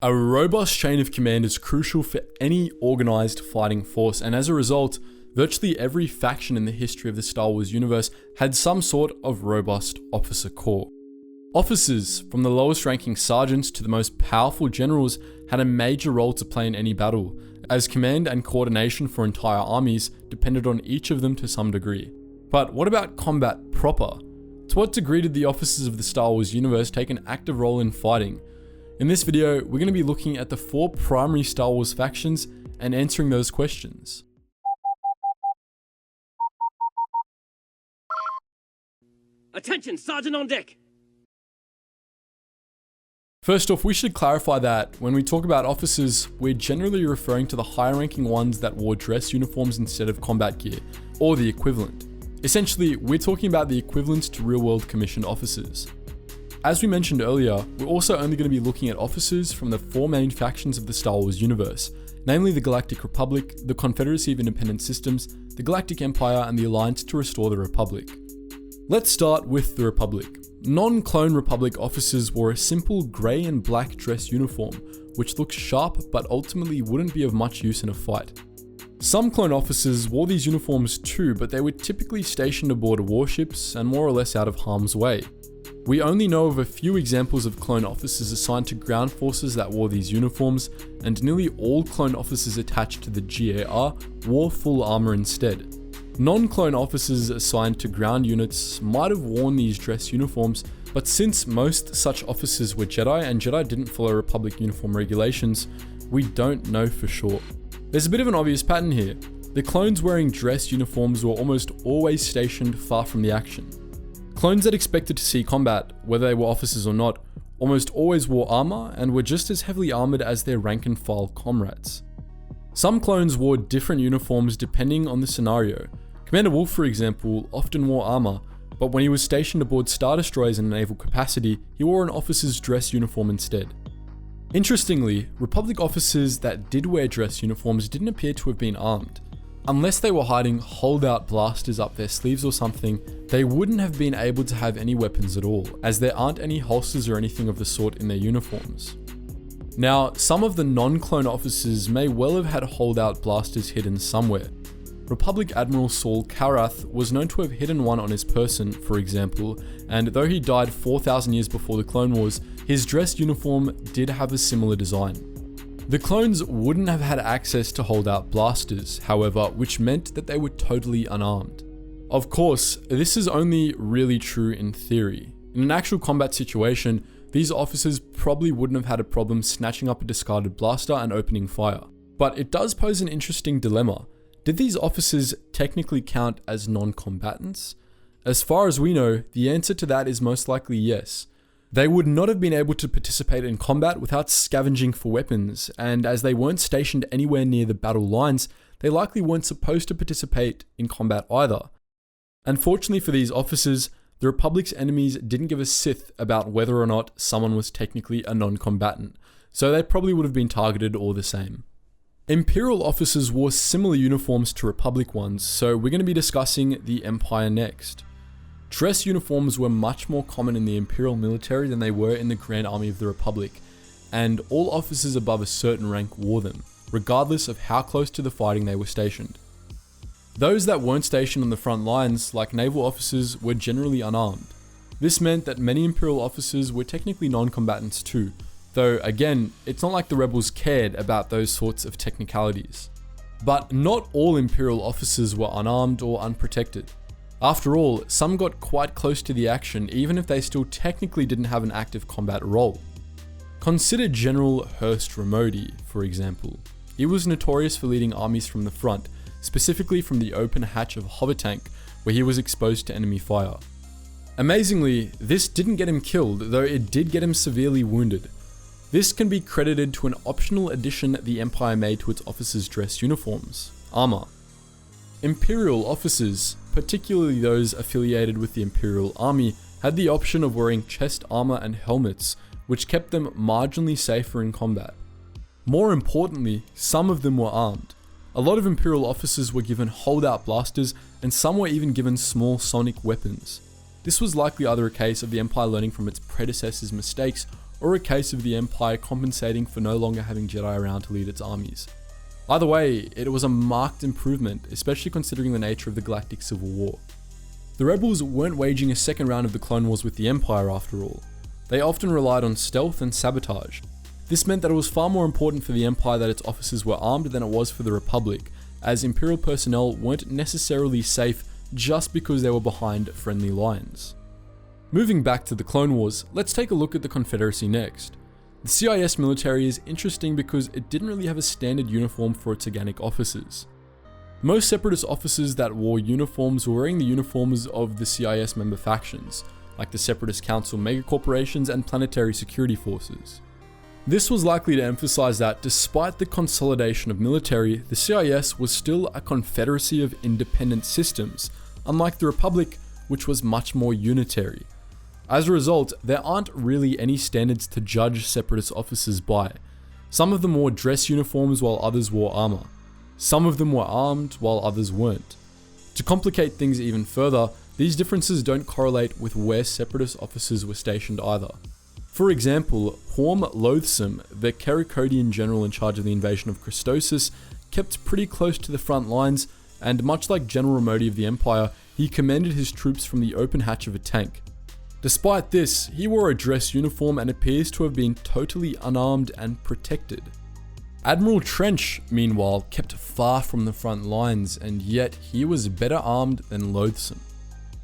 A robust chain of command is crucial for any organized fighting force, and as a result, virtually every faction in the history of the Star Wars universe had some sort of robust officer corps. Officers, from the lowest ranking sergeants to the most powerful generals, had a major role to play in any battle, as command and coordination for entire armies depended on each of them to some degree. But what about combat proper? To what degree did the officers of the Star Wars universe take an active role in fighting? In this video, we're going to be looking at the 4 primary Star Wars factions and answering those questions. Attention, Sergeant on deck! First off, we should clarify that when we talk about officers, we're generally referring to the higher ranking ones that wore dress uniforms instead of combat gear, or the equivalent. Essentially, we're talking about the equivalent to real-world commissioned officers. As we mentioned earlier, we're also only going to be looking at officers from the 4 main factions of the Star Wars universe, namely the Galactic Republic, the Confederacy of Independent Systems, the Galactic Empire, and the Alliance to Restore the Republic. Let's start with the Republic. Non-clone Republic officers wore a simple grey and black dress uniform, which looks sharp but ultimately wouldn't be of much use in a fight. Some clone officers wore these uniforms too, but they were typically stationed aboard warships and more or less out of harm's way. We only know of a few examples of clone officers assigned to ground forces that wore these uniforms, and nearly all clone officers attached to the GAR wore full armor instead. Non-clone officers assigned to ground units might have worn these dress uniforms, but since most such officers were Jedi and Jedi didn't follow Republic uniform regulations, we don't know for sure. There's a bit of an obvious pattern here. The clones wearing dress uniforms were almost always stationed far from the action. Clones that expected to see combat, whether they were officers or not, almost always wore armor and were just as heavily armored as their rank and file comrades. Some clones wore different uniforms depending on the scenario. Commander Wolf, for example, often wore armor, but when he was stationed aboard Star Destroyers in a naval capacity, he wore an officer's dress uniform instead. Interestingly, Republic officers that did wear dress uniforms didn't appear to have been armed. Unless they were hiding holdout blasters up their sleeves or something, they wouldn't have been able to have any weapons at all, as there aren't any holsters or anything of the sort in their uniforms. Now, some of the non-clone officers may well have had holdout blasters hidden somewhere. Republic Admiral Saul Karath was known to have hidden one on his person, for example, and though he died 4,000 years before the Clone Wars, his dress uniform did have a similar design. The clones wouldn't have had access to holdout blasters, however, which meant that they were totally unarmed. Of course, this is only really true in theory. In an actual combat situation, these officers probably wouldn't have had a problem snatching up a discarded blaster and opening fire. But it does pose an interesting dilemma. Did these officers technically count as non-combatants? As far as we know, the answer to that is most likely yes. They would not have been able to participate in combat without scavenging for weapons, and as they weren't stationed anywhere near the battle lines, they likely weren't supposed to participate in combat either. Unfortunately for these officers, the Republic's enemies didn't give a sith about whether or not someone was technically a non-combatant, so they probably would have been targeted all the same. Imperial officers wore similar uniforms to Republic ones, so we're going to be discussing the Empire next. Dress uniforms were much more common in the Imperial military than they were in the Grand Army of the Republic, and all officers above a certain rank wore them, regardless of how close to the fighting they were stationed. Those that weren't stationed on the front lines, like naval officers, were generally unarmed. This meant that many Imperial officers were technically non-combatants too, though again, it's not like the rebels cared about those sorts of technicalities. But not all Imperial officers were unarmed or unprotected. After all, some got quite close to the action even if they still technically didn't have an active combat role. Consider General Hurst Ramodi, for example. He was notorious for leading armies from the front, specifically from the open hatch of a hover tank, where he was exposed to enemy fire. Amazingly, this didn't get him killed, though it did get him severely wounded. This can be credited to an optional addition the Empire made to its officers' dress uniforms: armor. Imperial officers, particularly those affiliated with the Imperial Army, had the option of wearing chest armor and helmets, which kept them marginally safer in combat. More importantly, some of them were armed. A lot of Imperial officers were given holdout blasters, and some were even given small sonic weapons. This was likely either a case of the Empire learning from its predecessors' mistakes, or a case of the Empire compensating for no longer having Jedi around to lead its armies. Either way, it was a marked improvement, especially considering the nature of the Galactic Civil War. The Rebels weren't waging a second round of the Clone Wars with the Empire after all. They often relied on stealth and sabotage. This meant that it was far more important for the Empire that its officers were armed than it was for the Republic, as Imperial personnel weren't necessarily safe just because they were behind friendly lines. Moving back to the Clone Wars, let's take a look at the Confederacy next. The CIS military is interesting because it didn't really have a standard uniform for its organic officers. Most Separatist officers that wore uniforms were wearing the uniforms of the CIS member factions, like the Separatist Council megacorporations and planetary security forces. This was likely to emphasize that despite the consolidation of military, the CIS was still a confederacy of independent systems, unlike the Republic, which was much more unitary. As a result, there aren't really any standards to judge Separatist officers by. Some of them wore dress uniforms while others wore armor. Some of them were armed while others weren't. To complicate things even further, these differences don't correlate with where Separatist officers were stationed either. For example, Horm Loathsome, the Kerikodian general in charge of the invasion of Christosis, kept pretty close to the front lines, and much like General Ramodi of the Empire, he commanded his troops from the open hatch of a tank. Despite this, he wore a dress uniform and appears to have been totally unarmed and protected. Admiral Trench, meanwhile, kept far from the front lines, and yet he was better armed than Loathsome.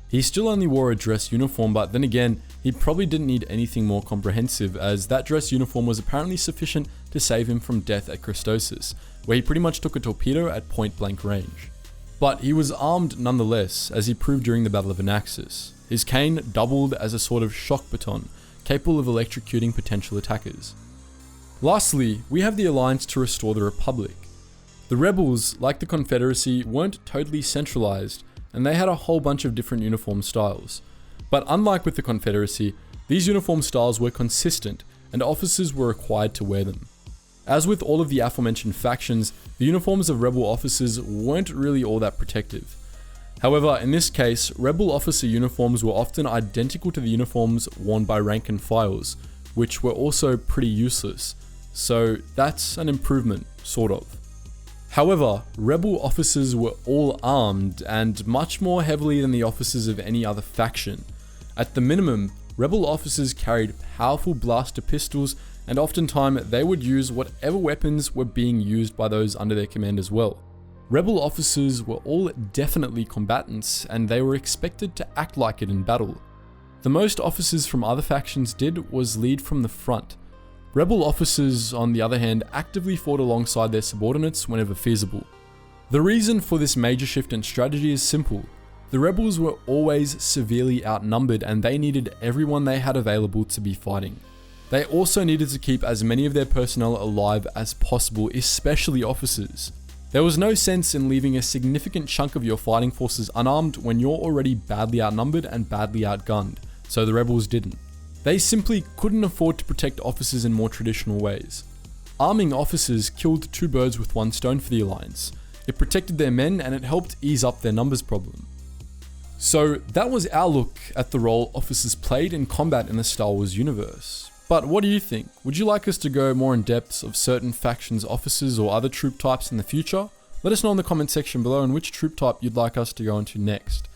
He still only wore a dress uniform, but then again, he probably didn't need anything more comprehensive, as that dress uniform was apparently sufficient to save him from death at Christosis, where he pretty much took a torpedo at point blank range. But he was armed nonetheless, as he proved during the Battle of Anaxis. His cane doubled as a sort of shock baton, capable of electrocuting potential attackers. Lastly, we have the Alliance to restore the Republic. The Rebels, like the Confederacy, weren't totally centralized, and they had a whole bunch of different uniform styles. But unlike with the Confederacy, these uniform styles were consistent, and officers were required to wear them. As with all of the aforementioned factions, the uniforms of Rebel officers weren't really all that protective. However, in this case, Rebel officer uniforms were often identical to the uniforms worn by rank and files, which were also pretty useless. So that's an improvement, sort of. However, Rebel officers were all armed, and much more heavily than the officers of any other faction. At the minimum, Rebel officers carried powerful blaster pistols, and oftentimes they would use whatever weapons were being used by those under their command as well. Rebel officers were all definitely combatants, and they were expected to act like it in battle. The most officers from other factions did was lead from the front. Rebel officers, on the other hand, actively fought alongside their subordinates whenever feasible. The reason for this major shift in strategy is simple. The Rebels were always severely outnumbered, and they needed everyone they had available to be fighting. They also needed to keep as many of their personnel alive as possible, especially officers. There was no sense in leaving a significant chunk of your fighting forces unarmed when you're already badly outnumbered and badly outgunned, so the Rebels didn't. They simply couldn't afford to protect officers in more traditional ways. Arming officers killed two birds with one stone for the Alliance. It protected their men, and it helped ease up their numbers problem. So that was our look at the role officers played in combat in the Star Wars universe. But what do you think? Would you like us to go more in depth of certain factions, officers, or other troop types in the future? Let us know in the comment section below and which troop type you'd like us to go into next.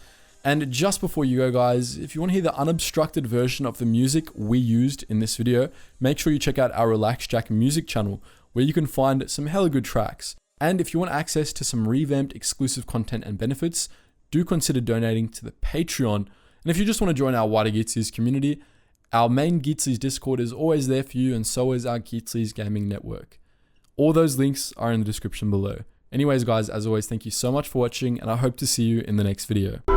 And just before you go guys, if you want to hear the unobstructed version of the music we used in this video, make sure you check out our Relax Jack music channel, where you can find some hella good tracks. And if you want access to some revamped exclusive content and benefits, do consider donating to the Patreon. And if you just want to join our wider Geetsly's community, our main Geetsly's Discord is always there for you, and so is our Geetsly's Gaming Network. All those links are in the description below. Anyways guys, as always, thank you so much for watching, and I hope to see you in the next video.